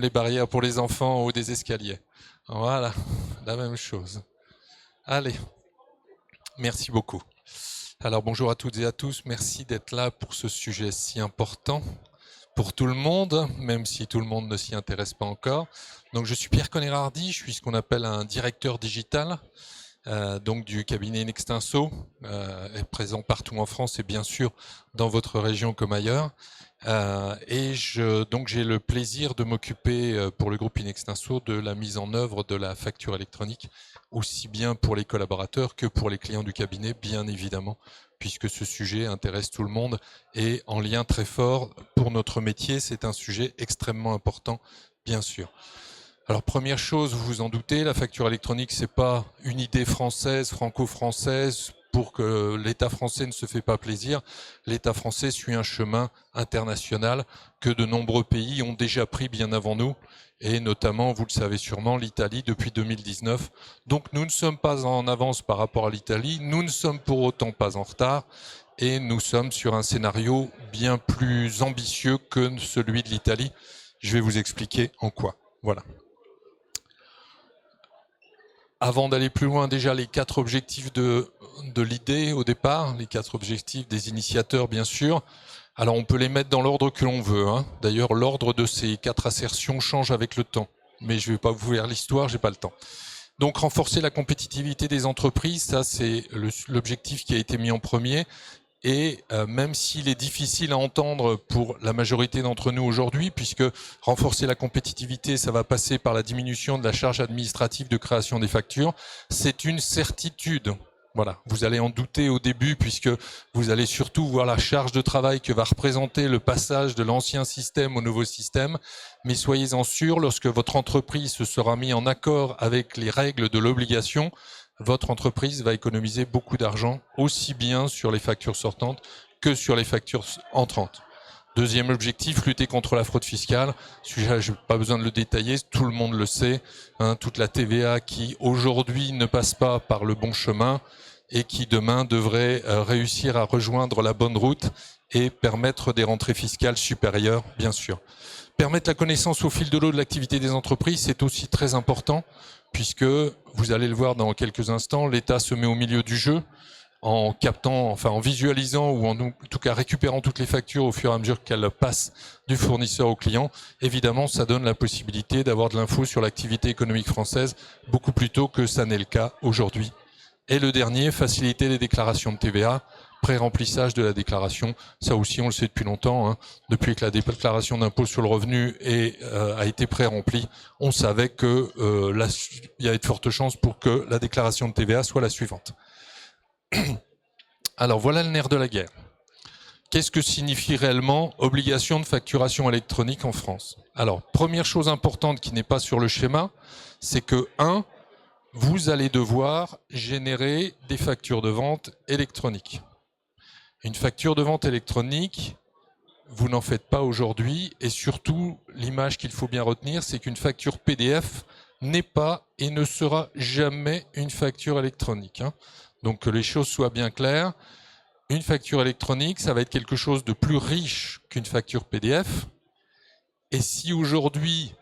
les barrières pour les enfants ou des escaliers. Voilà, la même chose. Allez, merci beaucoup. Alors bonjour à toutes et à tous, merci d'être là pour ce sujet si important pour tout le monde, même si tout le monde ne s'y intéresse pas encore. Donc je suis Pierre Connerardi, je suis ce qu'on appelle un directeur digital, donc du cabinet Nextinso, est présent partout en France et bien sûr dans votre région comme ailleurs. Donc j'ai le plaisir de m'occuper pour le groupe Inextinso de la mise en œuvre de la facture électronique, aussi bien pour les collaborateurs que pour les clients du cabinet, bien évidemment, puisque ce sujet intéresse tout le monde et en lien très fort pour notre métier, c'est un sujet extrêmement important, bien sûr. Alors première chose, vous vous en doutez, la facture électronique, c'est pas une idée française, franco-française, pour que l'État français ne se fait pas plaisir. L'État français suit un chemin international que de nombreux pays ont déjà pris bien avant nous, et notamment, vous le savez sûrement, l'Italie depuis 2019. Donc nous ne sommes pas en avance par rapport à l'Italie, nous ne sommes pour autant pas en retard, et nous sommes sur un scénario bien plus ambitieux que celui de l'Italie. Je vais vous expliquer en quoi. Voilà. Avant d'aller plus loin, déjà les 4 objectifs de l'idée au départ, les 4 objectifs des initiateurs bien sûr. Alors on peut les mettre dans l'ordre que l'on veut. Hein. D'ailleurs l'ordre de ces 4 assertions change avec le temps. Mais je ne vais pas vous faire l'histoire, j'ai pas le temps. Donc renforcer la compétitivité des entreprises, ça c'est l'objectif qui a été mis en premier. Et même s'il est difficile à entendre pour la majorité d'entre nous aujourd'hui, puisque renforcer la compétitivité, ça va passer par la diminution de la charge administrative de création des factures, c'est une certitude. Voilà, vous allez en douter au début, puisque vous allez surtout voir la charge de travail que va représenter le passage de l'ancien système au nouveau système. Mais soyez-en sûrs, lorsque votre entreprise se sera mise en accord avec les règles de l'obligation, votre entreprise va économiser beaucoup d'argent, aussi bien sur les factures sortantes que sur les factures entrantes. Deuxième objectif, lutter contre la fraude fiscale. Celui-là, je n'ai pas besoin de le détailler, tout le monde le sait. Hein, toute la TVA qui aujourd'hui ne passe pas par le bon chemin et qui demain devrait réussir à rejoindre la bonne route et permettre des rentrées fiscales supérieures, bien sûr. Permettre la connaissance au fil de l'eau de l'activité des entreprises, c'est aussi très important, puisque, vous allez le voir dans quelques instants, l'État se met au milieu du jeu en captant, enfin en visualisant ou en tout cas récupérant toutes les factures au fur et à mesure qu'elles passent du fournisseur au client. Évidemment, ça donne la possibilité d'avoir de l'info sur l'activité économique française beaucoup plus tôt que ça n'est le cas aujourd'hui. Et le dernier, faciliter les déclarations de TVA, pré-remplissage de la déclaration. Ça aussi, on le sait depuis longtemps. Hein. Depuis que la déclaration d'impôt sur le revenu a été pré-remplie, on savait qu'il y avait de fortes chances pour que la déclaration de TVA soit la suivante. Alors voilà le nerf de la guerre. Qu'est-ce que signifie réellement obligation de facturation électronique en France? Alors, première chose importante qui n'est pas sur le schéma, c'est que 1, vous allez devoir générer des factures de vente électroniques. Une facture de vente électronique, vous n'en faites pas aujourd'hui, et surtout, l'image qu'il faut bien retenir, c'est qu'une facture PDF n'est pas et ne sera jamais une facture électronique. Hein. Donc que les choses soient bien claires, une facture électronique, ça va être quelque chose de plus riche qu'une facture PDF. Et si aujourd'hui,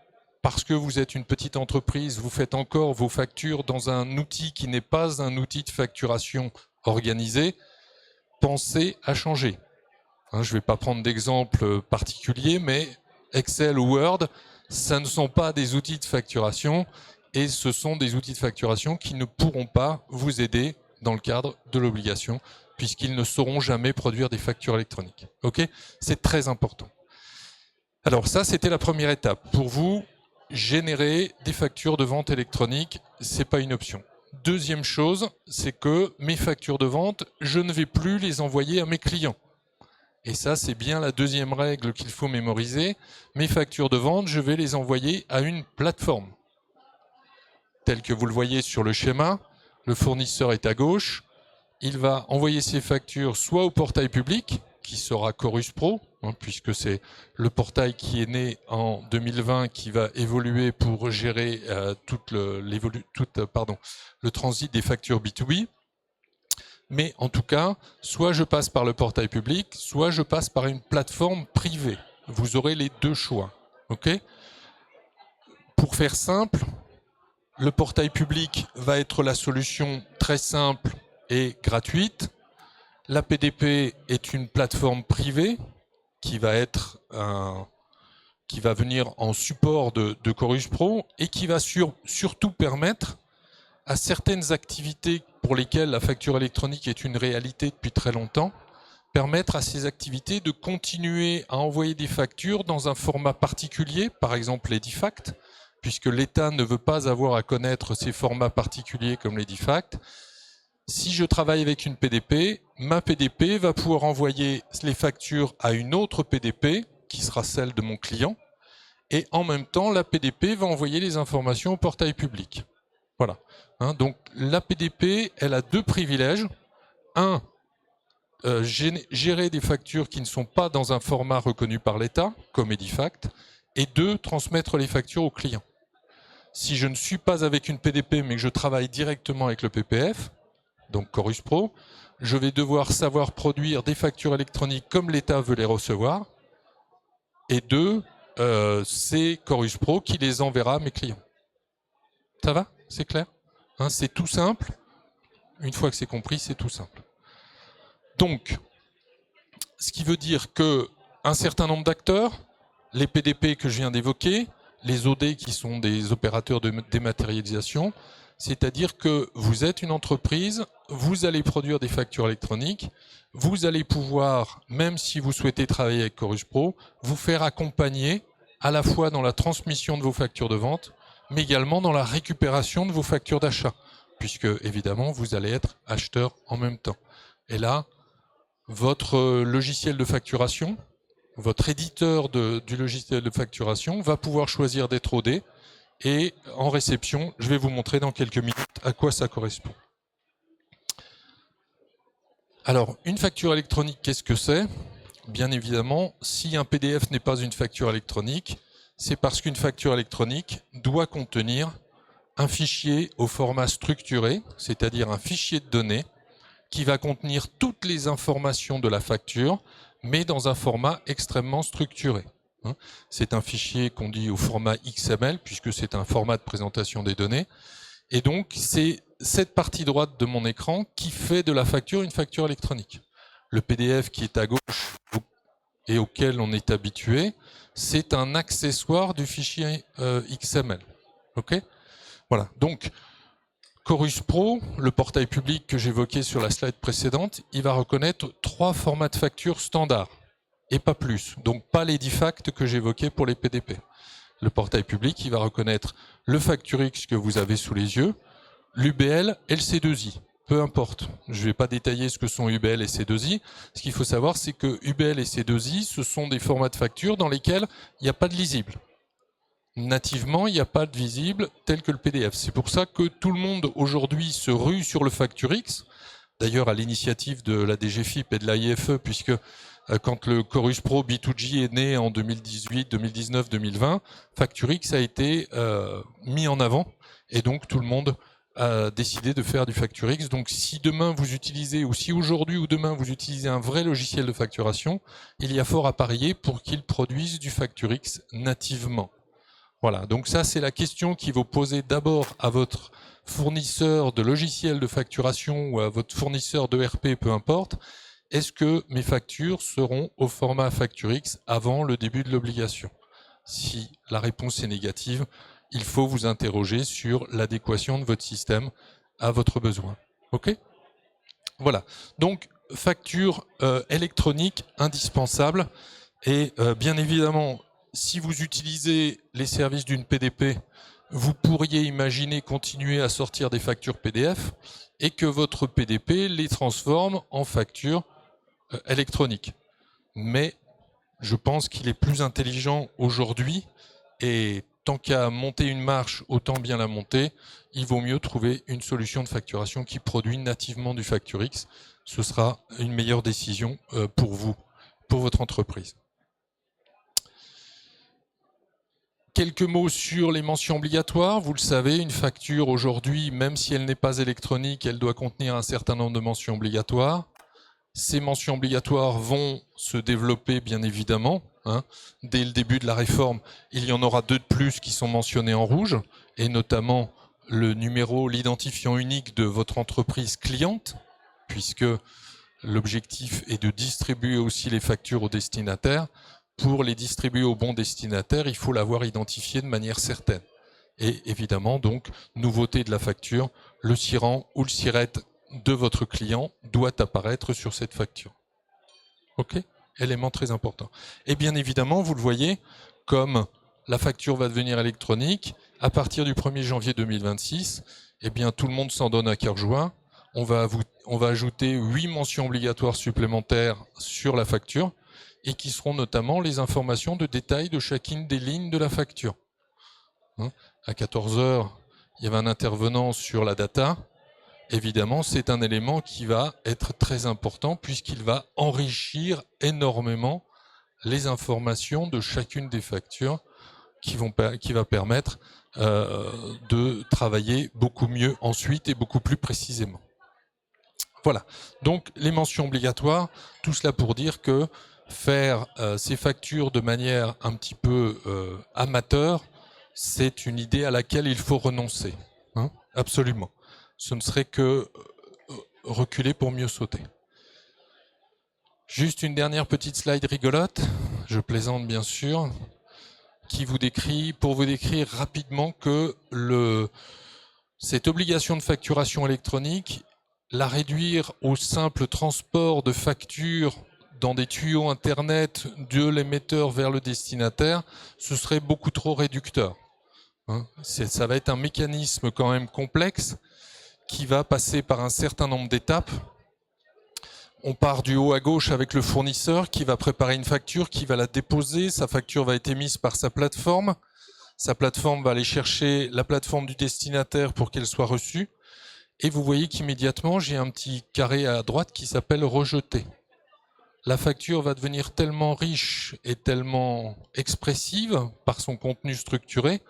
parce que vous êtes une petite entreprise, vous faites encore vos factures dans un outil qui n'est pas un outil de facturation organisé, pensez à changer. Hein, je ne vais pas prendre d'exemple particulier, mais Excel ou Word, ça ne sont pas des outils de facturation et ce sont des outils de facturation qui ne pourront pas vous aider dans le cadre de l'obligation puisqu'ils ne sauront jamais produire des factures électroniques. Ok ? C'est très important. Alors ça, c'était la première étape. Pour vous, générer des factures de vente électronique, ce n'est pas une option. Deuxième chose, c'est que mes factures de vente, je ne vais plus les envoyer à mes clients. Et ça, c'est bien la deuxième règle qu'il faut mémoriser. Mes factures de vente, je vais les envoyer à une plateforme. Tel que vous le voyez sur le schéma, le fournisseur est à gauche. Il va envoyer ses factures soit au portail public, qui sera Chorus Pro, hein, puisque c'est le portail qui est né en 2020, qui va évoluer pour gérer le transit des factures B2B. Mais en tout cas, soit je passe par le portail public, soit je passe par une plateforme privée. Vous aurez les deux choix. Okay ? Pour faire simple, le portail public va être la solution très simple et gratuite. La PDP est une plateforme privée qui va venir en support de Chorus Pro et qui va surtout permettre à certaines activités pour lesquelles la facture électronique est une réalité depuis très longtemps, permettre à ces activités de continuer à envoyer des factures dans un format particulier, par exemple l'Edifact, puisque l'État ne veut pas avoir à connaître ces formats particuliers comme l'Edifact. Si je travaille avec une PDP, ma PDP va pouvoir envoyer les factures à une autre PDP, qui sera celle de mon client, et en même temps, la PDP va envoyer les informations au portail public. Voilà. Donc la PDP, elle a deux privilèges. Un, gérer des factures qui ne sont pas dans un format reconnu par l'État, comme Edifact, et deux, transmettre les factures au client. Si je ne suis pas avec une PDP, mais que je travaille directement avec le PPF, donc Chorus Pro, je vais devoir savoir produire des factures électroniques comme l'État veut les recevoir, et deux, c'est Chorus Pro qui les enverra à mes clients. Ça va? C'est clair? C'est tout simple. Une fois que c'est compris, c'est tout simple. Donc, ce qui veut dire qu'un certain nombre d'acteurs, les PDP que je viens d'évoquer, les OD qui sont des opérateurs de dématérialisation, c'est-à-dire que vous êtes une entreprise, vous allez produire des factures électroniques, vous allez pouvoir, même si vous souhaitez travailler avec Chorus Pro, vous faire accompagner à la fois dans la transmission de vos factures de vente, mais également dans la récupération de vos factures d'achat, puisque évidemment vous allez être acheteur en même temps. Et là, votre logiciel de facturation, votre éditeur du logiciel de facturation va pouvoir choisir d'être OD, et en réception, je vais vous montrer dans quelques minutes à quoi ça correspond. Alors, une facture électronique, qu'est-ce que c'est? Bien évidemment, si un PDF n'est pas une facture électronique, c'est parce qu'une facture électronique doit contenir un fichier au format structuré, c'est-à-dire un fichier de données, qui va contenir toutes les informations de la facture, mais dans un format extrêmement structuré. C'est un fichier qu'on dit au format XML, puisque c'est un format de présentation des données. Et donc, c'est cette partie droite de mon écran qui fait de la facture une facture électronique. Le PDF qui est à gauche et auquel on est habitué, c'est un accessoire du fichier XML. Okay ? Voilà. Donc, Chorus Pro, le portail public que j'évoquais sur la slide précédente, il va reconnaître 3 formats de facture standards, et pas plus. Donc pas l'Edifact que j'évoquais pour les PDP. Le portail public, il va reconnaître le FactureX que vous avez sous les yeux, l'UBL et le C2I. Peu importe, je ne vais pas détailler ce que sont UBL et C2I. Ce qu'il faut savoir, c'est que UBL et C2I, ce sont des formats de facture dans lesquels il n'y a pas de lisible. Nativement, il n'y a pas de visible tel que le PDF. C'est pour ça que tout le monde aujourd'hui se rue sur le FactureX, d'ailleurs à l'initiative de la DGFiP et de l'AIFE, puisque quand le Chorus Pro B2G est né en 2018, 2019, 2020, FactureX a été mis en avant, et donc tout le monde a décidé de faire du FactureX. Donc si demain vous utilisez, ou si aujourd'hui ou demain vous utilisez un vrai logiciel de facturation, il y a fort à parier pour qu'il produise du FactureX nativement. Voilà, donc ça c'est la question qu'il faut poser d'abord à votre fournisseur de logiciels de facturation ou à votre fournisseur d'ERP, peu importe. Est-ce que mes factures seront au format FactureX avant le début de l'obligation? Si la réponse est négative, il faut vous interroger sur l'adéquation de votre système à votre besoin. Ok? Voilà, donc facture électronique indispensable et bien évidemment, si vous utilisez les services d'une PDP, vous pourriez imaginer continuer à sortir des factures PDF et que votre PDP les transforme en factures électroniques. Mais je pense qu'il est plus intelligent aujourd'hui, et tant qu'à monter une marche, autant bien la monter, il vaut mieux trouver une solution de facturation qui produit nativement du FactureX. Ce sera une meilleure décision pour vous, pour votre entreprise. Quelques mots sur les mentions obligatoires. Vous le savez, une facture aujourd'hui, même si elle n'est pas électronique, elle doit contenir un certain nombre de mentions obligatoires. Ces mentions obligatoires vont se développer bien évidemment. hein. Dès le début de la réforme, il y en aura 2 de plus qui sont mentionnés en rouge, et notamment le numéro, l'identifiant unique de votre entreprise cliente, puisque l'objectif est de distribuer aussi les factures aux destinataires. Pour les distribuer au bon destinataire, il faut l'avoir identifié de manière certaine. Et évidemment, donc, nouveauté de la facture, le SIRAN ou le SIRET de votre client doit apparaître sur cette facture. OK ? Élément très important. Et bien évidemment, vous le voyez, comme la facture va devenir électronique, à partir du 1er janvier 2026, eh bien, tout le monde s'en donne à cœur joie. On va ajouter 8 mentions obligatoires supplémentaires sur la facture et qui seront notamment les informations de détail de chacune des lignes de la facture. À 14 heures, il y avait un intervenant sur la data. Évidemment, c'est un élément qui va être très important puisqu'il va enrichir énormément les informations de chacune des factures qui va permettre de travailler beaucoup mieux ensuite et beaucoup plus précisément. Voilà, donc les mentions obligatoires, tout cela pour dire que faire ces factures de manière un petit peu amateur, c'est une idée à laquelle il faut renoncer, hein, absolument. Ce ne serait que reculer pour mieux sauter. Juste une dernière petite slide rigolote, je plaisante bien sûr, pour vous décrire rapidement que cette obligation de facturation électronique, la réduire au simple transport de factures dans des tuyaux Internet de l'émetteur vers le destinataire, ce serait beaucoup trop réducteur. Ça va être un mécanisme quand même complexe qui va passer par un certain nombre d'étapes. On part du haut à gauche avec le fournisseur qui va préparer une facture, qui va la déposer, sa facture va être émise par sa plateforme va aller chercher la plateforme du destinataire pour qu'elle soit reçue, et vous voyez qu'immédiatement j'ai un petit carré à droite qui s'appelle rejeter. La facture va devenir tellement riche et tellement expressive par son contenu structuré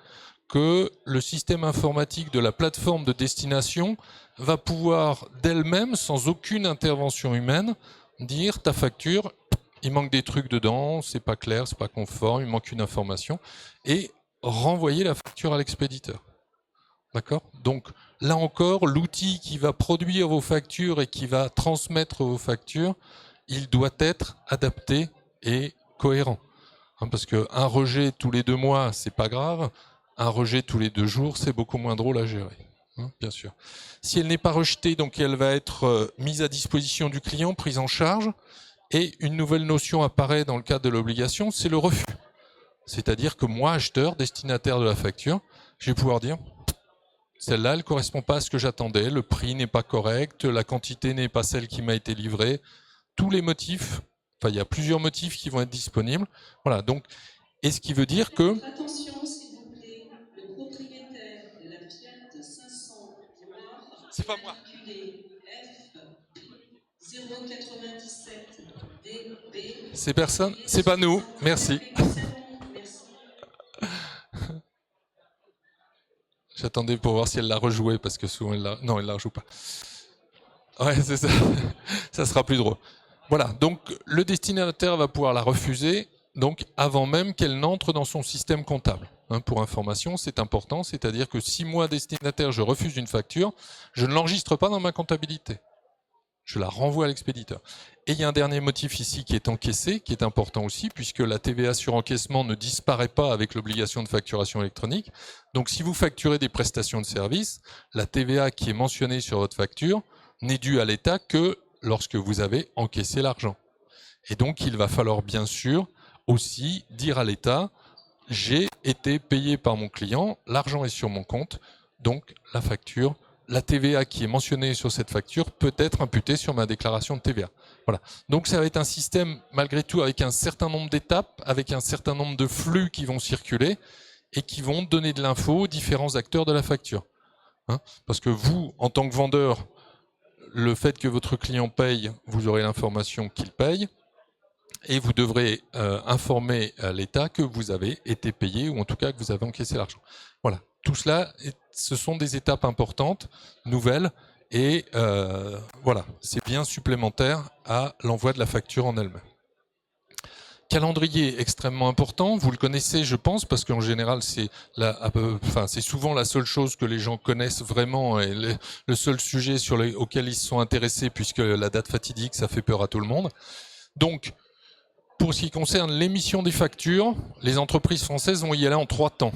que le système informatique de la plateforme de destination va pouvoir d'elle-même, sans aucune intervention humaine, dire ta facture, il manque des trucs dedans, c'est pas clair, c'est pas conforme, il manque une information, et renvoyer la facture à l'expéditeur. D'accord ? Donc là encore, l'outil qui va produire vos factures et qui va transmettre vos factures, il doit être adapté et cohérent. Parce qu'un rejet tous les 2 mois, c'est pas grave. Un rejet tous les 2 jours, c'est beaucoup moins drôle à gérer, bien sûr. Si elle n'est pas rejetée, donc elle va être mise à disposition du client, prise en charge, et une nouvelle notion apparaît dans le cadre de l'obligation, c'est le refus. C'est-à-dire que moi, acheteur, destinataire de la facture, je vais pouvoir dire celle-là, elle ne correspond pas à ce que j'attendais, le prix n'est pas correct, la quantité n'est pas celle qui m'a été livrée, tous les motifs, enfin il y a plusieurs motifs qui vont être disponibles. Voilà, donc, et ce qui veut dire que... Attention, s'il vous plaît, le propriétaire de la Fiat 500 noire, C'est pas moi. F097 DB. C'est personne, c'est pas nous, merci. J'attendais pour voir si elle l'a rejoué, parce que souvent elle la... Non, elle la rejoue pas. Ouais, c'est ça. Ça sera plus drôle. Voilà, donc le destinataire va pouvoir la refuser, donc avant même qu'elle n'entre dans son système comptable. Pour information, c'est important, c'est-à-dire que si moi, destinataire, je refuse une facture, je ne l'enregistre pas dans ma comptabilité. Je la renvoie à l'expéditeur. Et il y a un dernier motif ici qui est encaissé, qui est important aussi, puisque la TVA sur encaissement ne disparaît pas avec l'obligation de facturation électronique. Donc si vous facturez des prestations de services, la TVA qui est mentionnée sur votre facture n'est due à l'État que lorsque vous avez encaissé l'argent. Et donc il va falloir bien sûr aussi dire à l'État, j'ai été payé par mon client, l'argent est sur mon compte, donc la facture, la TVA qui est mentionnée sur cette facture peut être imputée sur ma déclaration de TVA. Voilà. Donc ça va être un système, malgré tout, avec un certain nombre d'étapes, avec un certain nombre de flux qui vont circuler et qui vont donner de l'info aux différents acteurs de la facture. Parce que vous, en tant que vendeur, le fait que votre client paye, vous aurez l'information qu'il paye et vous devrez informer l'État que vous avez été payé ou en tout cas que vous avez encaissé l'argent. Voilà. Tout cela, ce sont des étapes importantes, nouvelles, et voilà, c'est bien supplémentaire à l'envoi de la facture en elle-même. Calendrier extrêmement important, vous le connaissez je pense, parce qu'en général c'est souvent la seule chose que les gens connaissent vraiment et le seul sujet auquel ils se sont intéressés, puisque la date fatidique ça fait peur à tout le monde. Donc pour ce qui concerne l'émission des factures, les entreprises françaises vont y aller en 3 temps.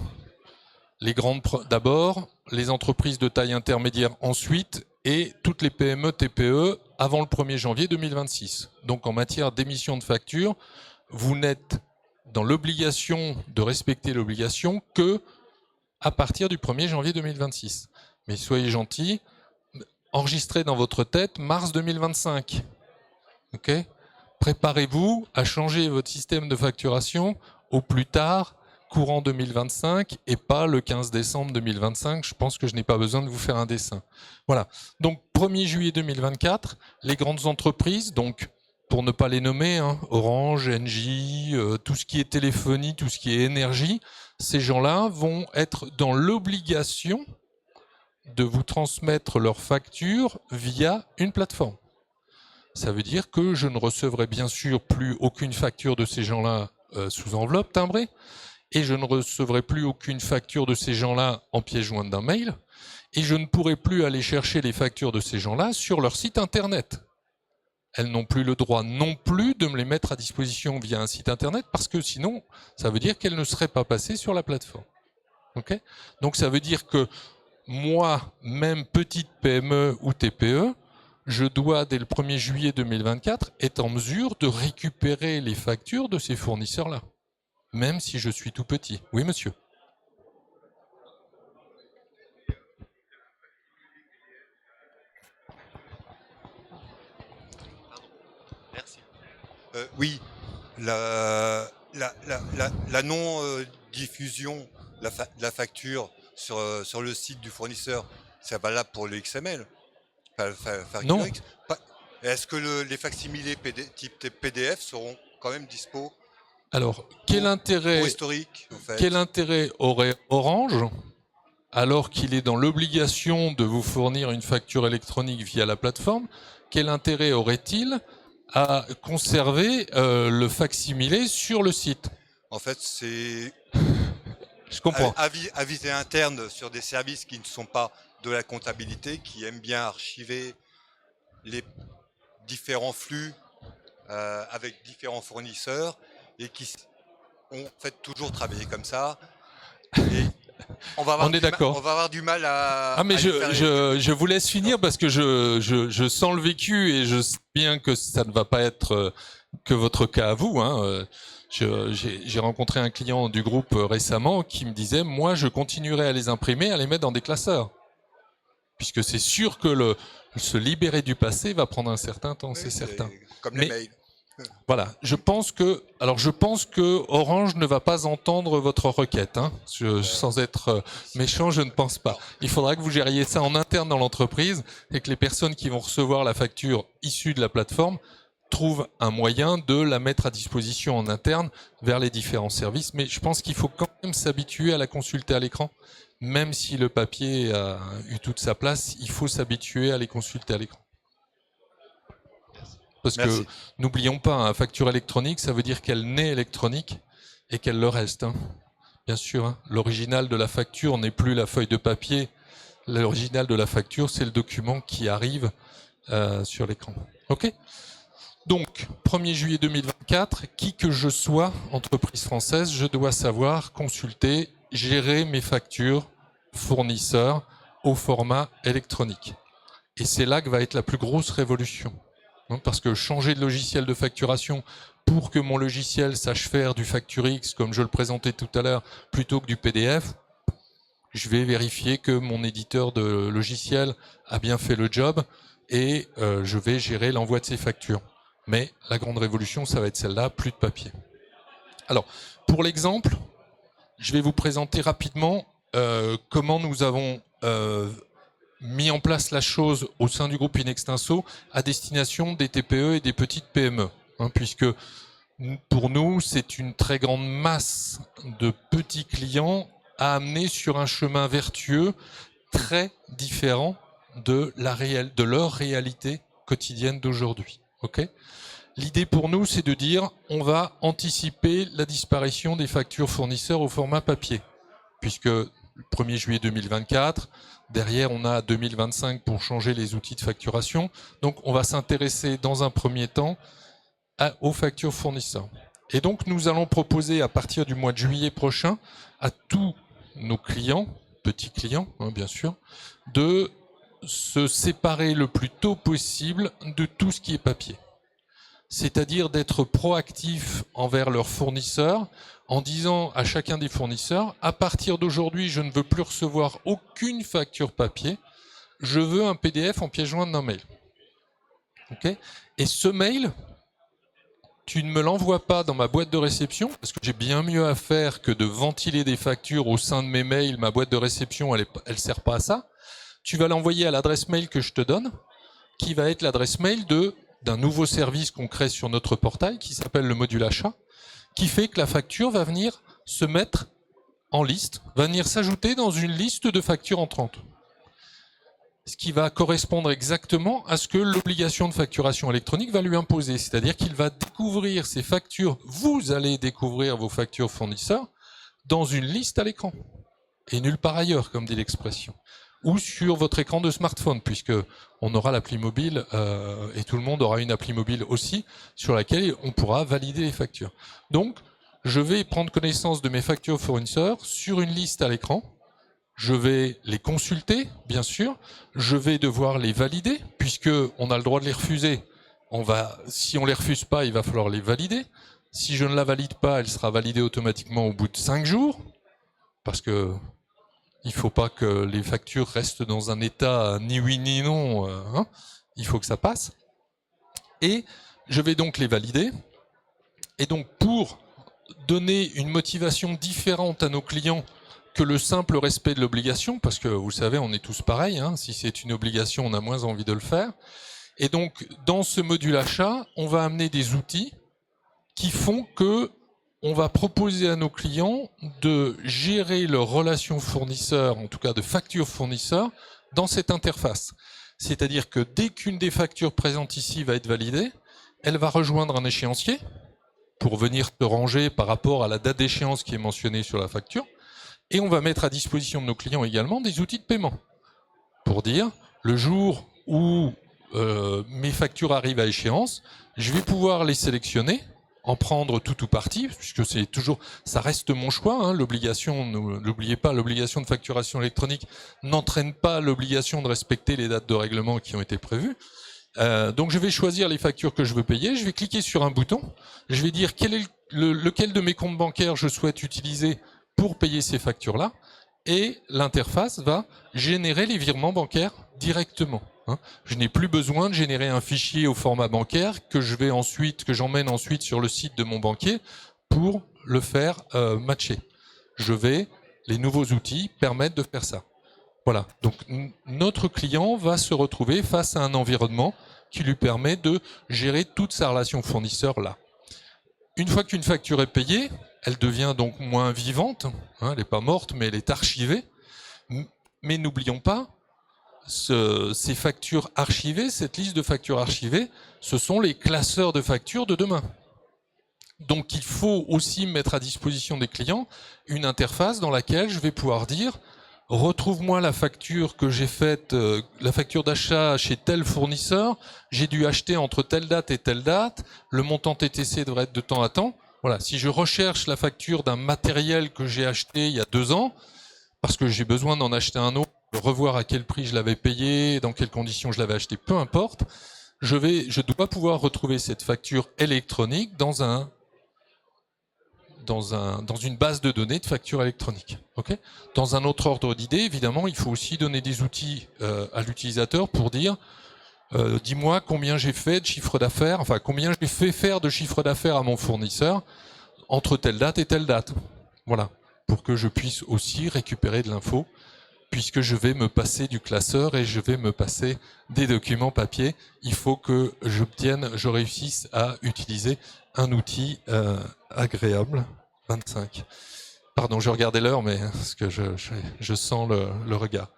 Les grandes d'abord, les entreprises de taille intermédiaire ensuite, et toutes les PME, TPE avant le 1er janvier 2026. Donc en matière d'émission de factures, vous n'êtes dans l'obligation de respecter l'obligation que à partir du 1er janvier 2026. Mais soyez gentils, enregistrez dans votre tête mars 2025. Okay ? Préparez-vous à changer votre système de facturation au plus tard courant 2025 et pas le 15 décembre 2025. Je pense que je n'ai pas besoin de vous faire un dessin. Voilà. Donc 1er juillet 2024, les grandes entreprises, donc pour ne pas les nommer, hein, Orange, Engie, tout ce qui est téléphonie, tout ce qui est énergie, ces gens-là vont être dans l'obligation de vous transmettre leurs factures via une plateforme. Ça veut dire que je ne recevrai bien sûr plus aucune facture de ces gens-là sous enveloppe timbrée, et je ne recevrai plus aucune facture de ces gens-là en pièce jointe d'un mail, et je ne pourrai plus aller chercher les factures de ces gens-là sur leur site internet. Elles n'ont plus le droit non plus de me les mettre à disposition via un site internet, parce que sinon, ça veut dire qu'elles ne seraient pas passées sur la plateforme. Okay ? Donc ça veut dire que moi, même petite PME ou TPE, je dois, dès le 1er juillet 2024, être en mesure de récupérer les factures de ces fournisseurs-là, même si je suis tout petit. Oui, monsieur ? Merci. Oui, la non-diffusion de la facture sur le site du fournisseur, c'est valable pour le XML. Non. Est-ce que les facsimilés type PDF seront quand même dispo? Alors, quel intérêt aurait Orange, alors qu'il est dans l'obligation de vous fournir une facture électronique via la plateforme, quel intérêt aurait-il à conserver le facsimilé sur le site? En fait, c'est Je comprends. À visée interne sur des services qui ne sont pas de la comptabilité, qui aiment bien archiver les différents flux avec différents fournisseurs et qui ont fait toujours travailler comme ça. Et on va avoir du mal à... Ah mais je vous laisse finir parce que je sens le vécu et je sais bien que ça ne va pas être que votre cas à vous. Hein. J'ai rencontré un client du groupe récemment qui me disait « Moi, je continuerai à les imprimer, à les mettre dans des classeurs. » Puisque c'est sûr que se libérer du passé va prendre un certain temps, oui, c'est certain. Comme les mails. Voilà, je pense que Orange ne va pas entendre votre requête, hein. Sans être méchant, je ne pense pas. Il faudra que vous gériez ça en interne dans l'entreprise et que les personnes qui vont recevoir la facture issue de la plateforme trouvent un moyen de la mettre à disposition en interne vers les différents services. Mais je pense qu'il faut quand même s'habituer à la consulter à l'écran. Même si le papier a eu toute sa place, il faut s'habituer à les consulter à l'écran. Parce que, n'oublions pas, hein, facture électronique, ça veut dire qu'elle naît électronique et qu'elle le reste. Hein. Bien sûr, hein. L'original de la facture n'est plus la feuille de papier. L'original de la facture, c'est le document qui arrive sur l'écran. Ok ? Donc, 1er juillet 2024, qui que je sois, entreprise française, je dois savoir consulter, gérer mes factures fournisseurs au format électronique. Et c'est là que va être la plus grosse révolution. Parce que changer de logiciel de facturation pour que mon logiciel sache faire du FactureX, comme je le présentais tout à l'heure, plutôt que du PDF, je vais vérifier que mon éditeur de logiciel a bien fait le job et je vais gérer l'envoi de ces factures. Mais la grande révolution, ça va être celle-là, plus de papier. Alors, pour l'exemple, je vais vous présenter rapidement comment nous avons mis en place la chose au sein du groupe Inextinso à destination des TPE et des petites PME, hein, puisque pour nous, c'est une très grande masse de petits clients à amener sur un chemin vertueux très différent de leur réalité quotidienne d'aujourd'hui. Okay ? L'idée pour nous, c'est de dire on va anticiper la disparition des factures fournisseurs au format papier, puisque le 1er juillet 2024, derrière on a 2025 pour changer les outils de facturation. Donc on va s'intéresser dans un premier temps aux factures fournisseurs. Et donc nous allons proposer à partir du mois de juillet prochain à tous nos clients, petits clients bien sûr, de se séparer le plus tôt possible de tout ce qui est papier. C'est-à-dire d'être proactif envers leurs fournisseurs en disant à chacun des fournisseurs, à partir d'aujourd'hui, je ne veux plus recevoir aucune facture papier, je veux un PDF en pièce jointe d'un mail. Okay ? Et ce mail, tu ne me l'envoies pas dans ma boîte de réception, parce que j'ai bien mieux à faire que de ventiler des factures au sein de mes mails. Ma boîte de réception, elle sert pas à ça. Tu vas l'envoyer à l'adresse mail que je te donne, qui va être l'adresse mail d'un nouveau service qu'on crée sur notre portail, qui s'appelle le module achat, qui fait que la facture va venir se mettre en liste, va venir s'ajouter dans une liste de factures entrantes. Ce qui va correspondre exactement à ce que l'obligation de facturation électronique va lui imposer. C'est-à-dire qu'il va découvrir ses factures, vous allez découvrir vos factures fournisseurs dans une liste à l'écran. Et nulle part ailleurs, comme dit l'expression. Ou sur votre écran de smartphone, puisque on aura l'appli mobile, et tout le monde aura une appli mobile aussi, sur laquelle on pourra valider les factures. Donc, je vais prendre connaissance de mes factures fournisseurs sur une liste à l'écran. Je vais les consulter, bien sûr. Je vais devoir les valider, puisque on a le droit de les refuser. Si on les refuse pas, il va falloir les valider. Si je ne la valide pas, elle sera validée automatiquement au bout de 5 jours, parce que il faut pas que les factures restent dans un état ni oui ni non. Il faut que ça passe. Et je vais donc les valider. Et donc pour donner une motivation différente à nos clients que le simple respect de l'obligation, parce que vous savez, on est tous pareils, si c'est une obligation, on a moins envie de le faire. Et donc dans ce module achat, on va amener des outils qui font que on va proposer à nos clients de gérer leurs relations fournisseurs, en tout cas de factures fournisseurs, dans cette interface. C'est-à-dire que dès qu'une des factures présentes ici va être validée, elle va rejoindre un échéancier pour venir se ranger par rapport à la date d'échéance qui est mentionnée sur la facture. Et on va mettre à disposition de nos clients également des outils de paiement pour dire le jour où mes factures arrivent à échéance, je vais pouvoir les sélectionner, en prendre tout ou partie, puisque c'est toujours, ça reste mon choix. L'obligation, n'oubliez pas, l'obligation de facturation électronique n'entraîne pas l'obligation de respecter les dates de règlement qui ont été prévues. Donc je vais choisir les factures que je veux payer, je vais cliquer sur un bouton, je vais dire quel est lequel de mes comptes bancaires je souhaite utiliser pour payer ces factures-là, et l'interface va générer les virements bancaires directement. Je n'ai plus besoin de générer un fichier au format bancaire que j'emmène ensuite sur le site de mon banquier pour le faire matcher. Les nouveaux outils permettent de faire ça. Voilà. Donc notre client va se retrouver face à un environnement qui lui permet de gérer toute sa relation fournisseur là. Une fois qu'une facture est payée, elle devient donc moins vivante. Elle n'est pas morte, mais elle est archivée. Mais n'oublions pas, ces factures archivées, cette liste de factures archivées, ce sont les classeurs de factures de demain. Donc il faut aussi mettre à disposition des clients une interface dans laquelle je vais pouvoir dire « Retrouve-moi la facture que j'ai faite, la facture d'achat chez tel fournisseur, j'ai dû acheter entre telle date et telle date, le montant TTC devrait être de temps à temps. » Voilà, si je recherche la facture d'un matériel que j'ai acheté il y a 2 ans, parce que j'ai besoin d'en acheter un autre, de revoir à quel prix je l'avais payé, dans quelles conditions je l'avais acheté, peu importe, je dois pouvoir retrouver cette facture électronique dans une base de données de factures électroniques. Okay ? Dans un autre ordre d'idée, évidemment, il faut aussi donner des outils à l'utilisateur pour dire dis-moi combien j'ai fait de chiffre d'affaires, enfin combien j'ai fait faire de chiffre d'affaires à mon fournisseur entre telle date et telle date. Voilà, pour que je puisse aussi récupérer de l'info, puisque je vais me passer du classeur et je vais me passer des documents papier. Il faut que je réussisse à utiliser un outil agréable. 25. Pardon, je regardais l'heure, mais parce que je sens le regard.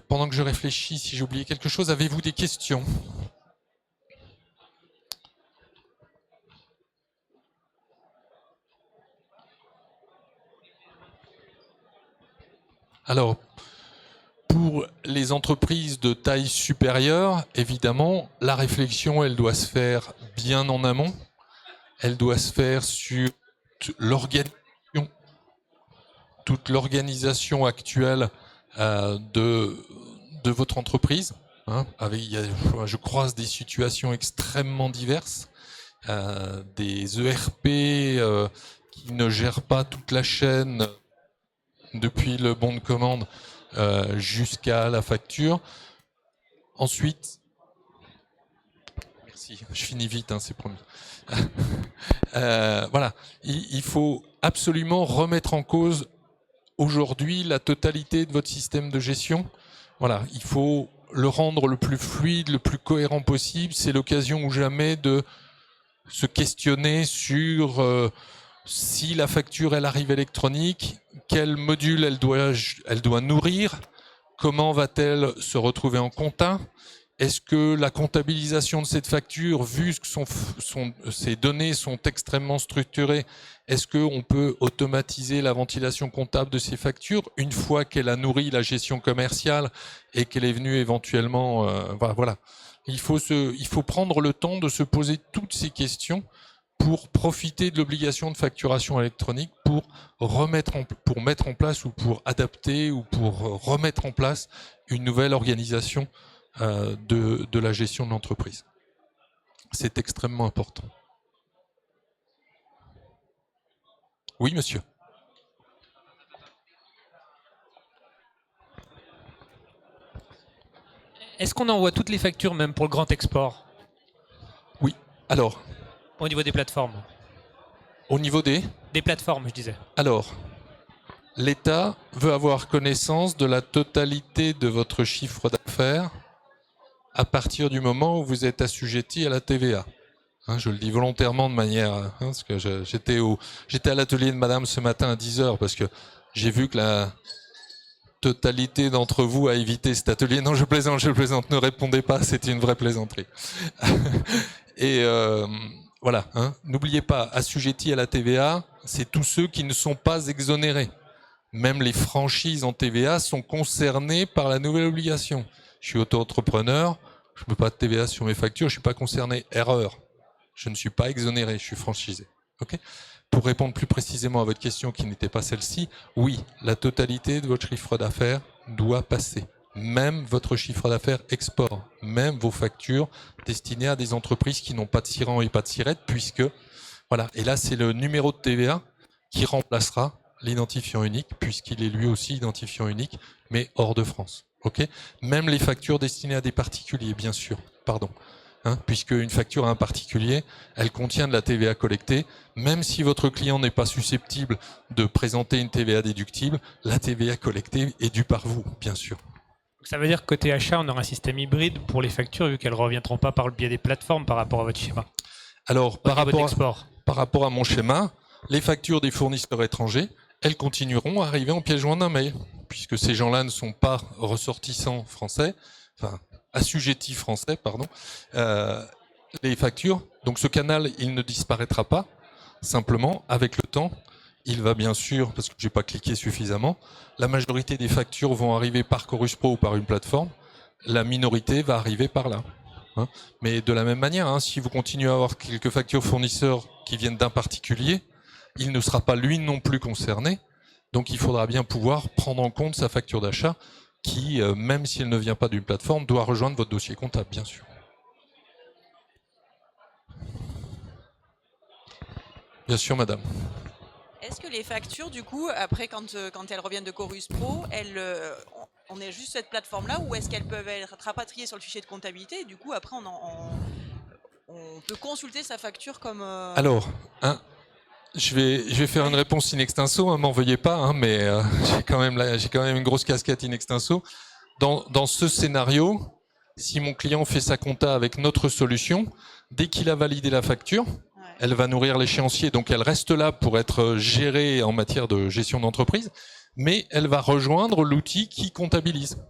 Pendant que je réfléchis, si j'ai oublié quelque chose, avez-vous des questions ? Alors, pour les entreprises de taille supérieure, évidemment, la réflexion, elle doit se faire bien en amont. Elle doit se faire sur toute l'organisation actuelle de votre entreprise. Hein, je croise des situations extrêmement diverses, des ERP qui ne gèrent pas toute la chaîne depuis le bon de commande jusqu'à la facture. Ensuite, merci, je finis vite, hein, c'est promis. Voilà, il faut absolument remettre en cause aujourd'hui la totalité de votre système de gestion. Voilà, il faut le rendre le plus fluide, le plus cohérent possible. C'est l'occasion ou jamais de se questionner sur si la facture elle arrive électronique, quel module elle doit nourrir, comment va-t-elle se retrouver en compta. Est-ce que la comptabilisation de cette facture, vu que ces données sont extrêmement structurées, est-ce qu'on peut automatiser la ventilation comptable de ces factures une fois qu'elle a nourri la gestion commerciale et qu'elle est venue éventuellement... voilà. Il faut prendre le temps de se poser toutes ces questions pour profiter de l'obligation de facturation électronique, pour mettre en place ou pour adapter ou pour remettre en place une nouvelle organisation de la gestion de l'entreprise. C'est extrêmement important. Oui, monsieur. Est-ce qu'on envoie toutes les factures, même pour le grand export, Oui. Alors, au niveau des plateformes? au niveau des plateformes, je disais. Alors, l'État veut avoir connaissance de la totalité de votre chiffre d'affaires à partir du moment où vous êtes assujetti à la TVA. Hein, je le dis volontairement de manière... parce que j'étais à l'atelier de madame ce matin à 10h parce que j'ai vu que la totalité d'entre vous a évité cet atelier. Non, je plaisante, ne répondez pas, c'était une vraie plaisanterie. Et voilà, hein, n'oubliez pas, assujettis à la TVA, c'est tous ceux qui ne sont pas exonérés. Même les franchises en TVA sont concernées par la nouvelle obligation. Je suis auto-entrepreneur, je ne peux pas de TVA sur mes factures, je ne suis pas concerné. Erreur. Je ne suis pas exonéré, je suis franchisé. Okay ? Pour répondre plus précisément à votre question qui n'était pas celle-ci, oui, la totalité de votre chiffre d'affaires doit passer. Même votre chiffre d'affaires export, même vos factures destinées à des entreprises qui n'ont pas de siran et pas de sirette, puisque, voilà, et là c'est le numéro de TVA qui remplacera l'identifiant unique, puisqu'il est lui aussi identifiant unique, mais hors de France. Okay ? Même les factures destinées à des particuliers, bien sûr, pardon. Hein, puisque une facture à un particulier, elle contient de la TVA collectée, même si votre client n'est pas susceptible de présenter une TVA déductible, la TVA collectée est due par vous, bien sûr. Ça veut dire que côté achat, on aura un système hybride pour les factures, vu qu'elles ne reviendront pas par le biais des plateformes par rapport à votre schéma. Alors, par rapport à mon schéma, les factures des fournisseurs étrangers, elles continueront à arriver en pièce jointe d'un mail, puisque ces gens-là ne sont pas ressortissants français, enfin assujettis français, pardon. Les factures, donc ce canal, il ne disparaîtra pas. Simplement, avec le temps, il va bien sûr, parce que j'ai pas cliqué suffisamment, la majorité des factures vont arriver par Chorus Pro ou par une plateforme. La minorité va arriver par là. Hein. Mais de la même manière, hein, si vous continuez à avoir quelques factures fournisseurs qui viennent d'un particulier, il ne sera pas lui non plus concerné. Donc il faudra bien pouvoir prendre en compte sa facture d'achat qui, même si elle ne vient pas d'une plateforme, doit rejoindre votre dossier comptable, bien sûr. Bien sûr, madame. Est-ce que les factures, du coup, après, quand elles reviennent de Chorus Pro, on est juste cette plateforme-là, ou est-ce qu'elles peuvent être rapatriées sur le fichier de comptabilité et du coup, après, on peut consulter sa facture comme... Alors, hein, je vais faire une réponse in extenso, hein, m'en veuillez pas, hein, mais j'ai quand même une grosse casquette in extenso. Dans ce scénario, si mon client fait sa compta avec notre solution, dès qu'il a validé la facture, elle va nourrir l'échéancier, donc elle reste là pour être gérée en matière de gestion d'entreprise, mais elle va rejoindre l'outil qui comptabilise,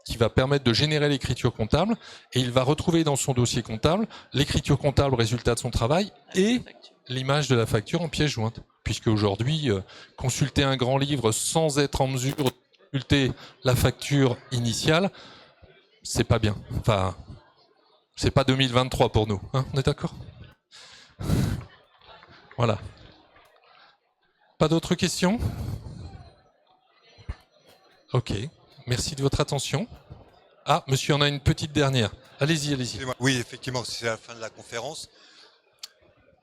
qui va permettre de générer l'écriture comptable, et il va retrouver dans son dossier comptable l'écriture comptable résultat de son travail et l'image de la facture en pièce jointe. Puisque aujourd'hui, consulter un grand livre sans être en mesure consulter la facture initiale, c'est pas bien. Enfin, c'est pas 2023 pour nous, hein, on est d'accord? Voilà. Pas d'autres questions? Ok, merci de votre attention. Ah, monsieur, on a une petite dernière. Allez-y, allez-y. Oui, effectivement, c'est la fin de la conférence.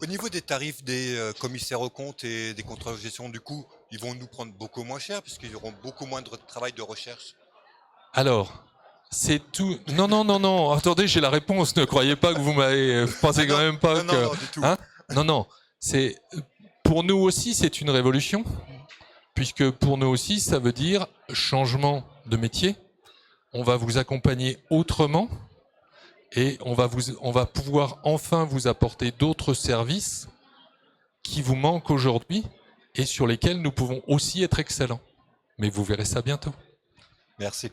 Au niveau des tarifs des commissaires aux comptes et des contrôleurs de gestion, du coup, ils vont nous prendre beaucoup moins cher puisqu'ils auront beaucoup moins de travail de recherche. Alors, c'est tout. Non, non, non, non. Attendez, j'ai la réponse. Ne croyez pas que vous m'avez. Pensez quand même pas non, que. non, du tout. Hein? Non, non. C'est pour nous aussi, c'est une révolution, puisque pour nous aussi, ça veut dire changement de métier. On va vous accompagner autrement et on va pouvoir enfin vous apporter d'autres services qui vous manquent aujourd'hui et sur lesquels nous pouvons aussi être excellents. Mais vous verrez ça bientôt. Merci.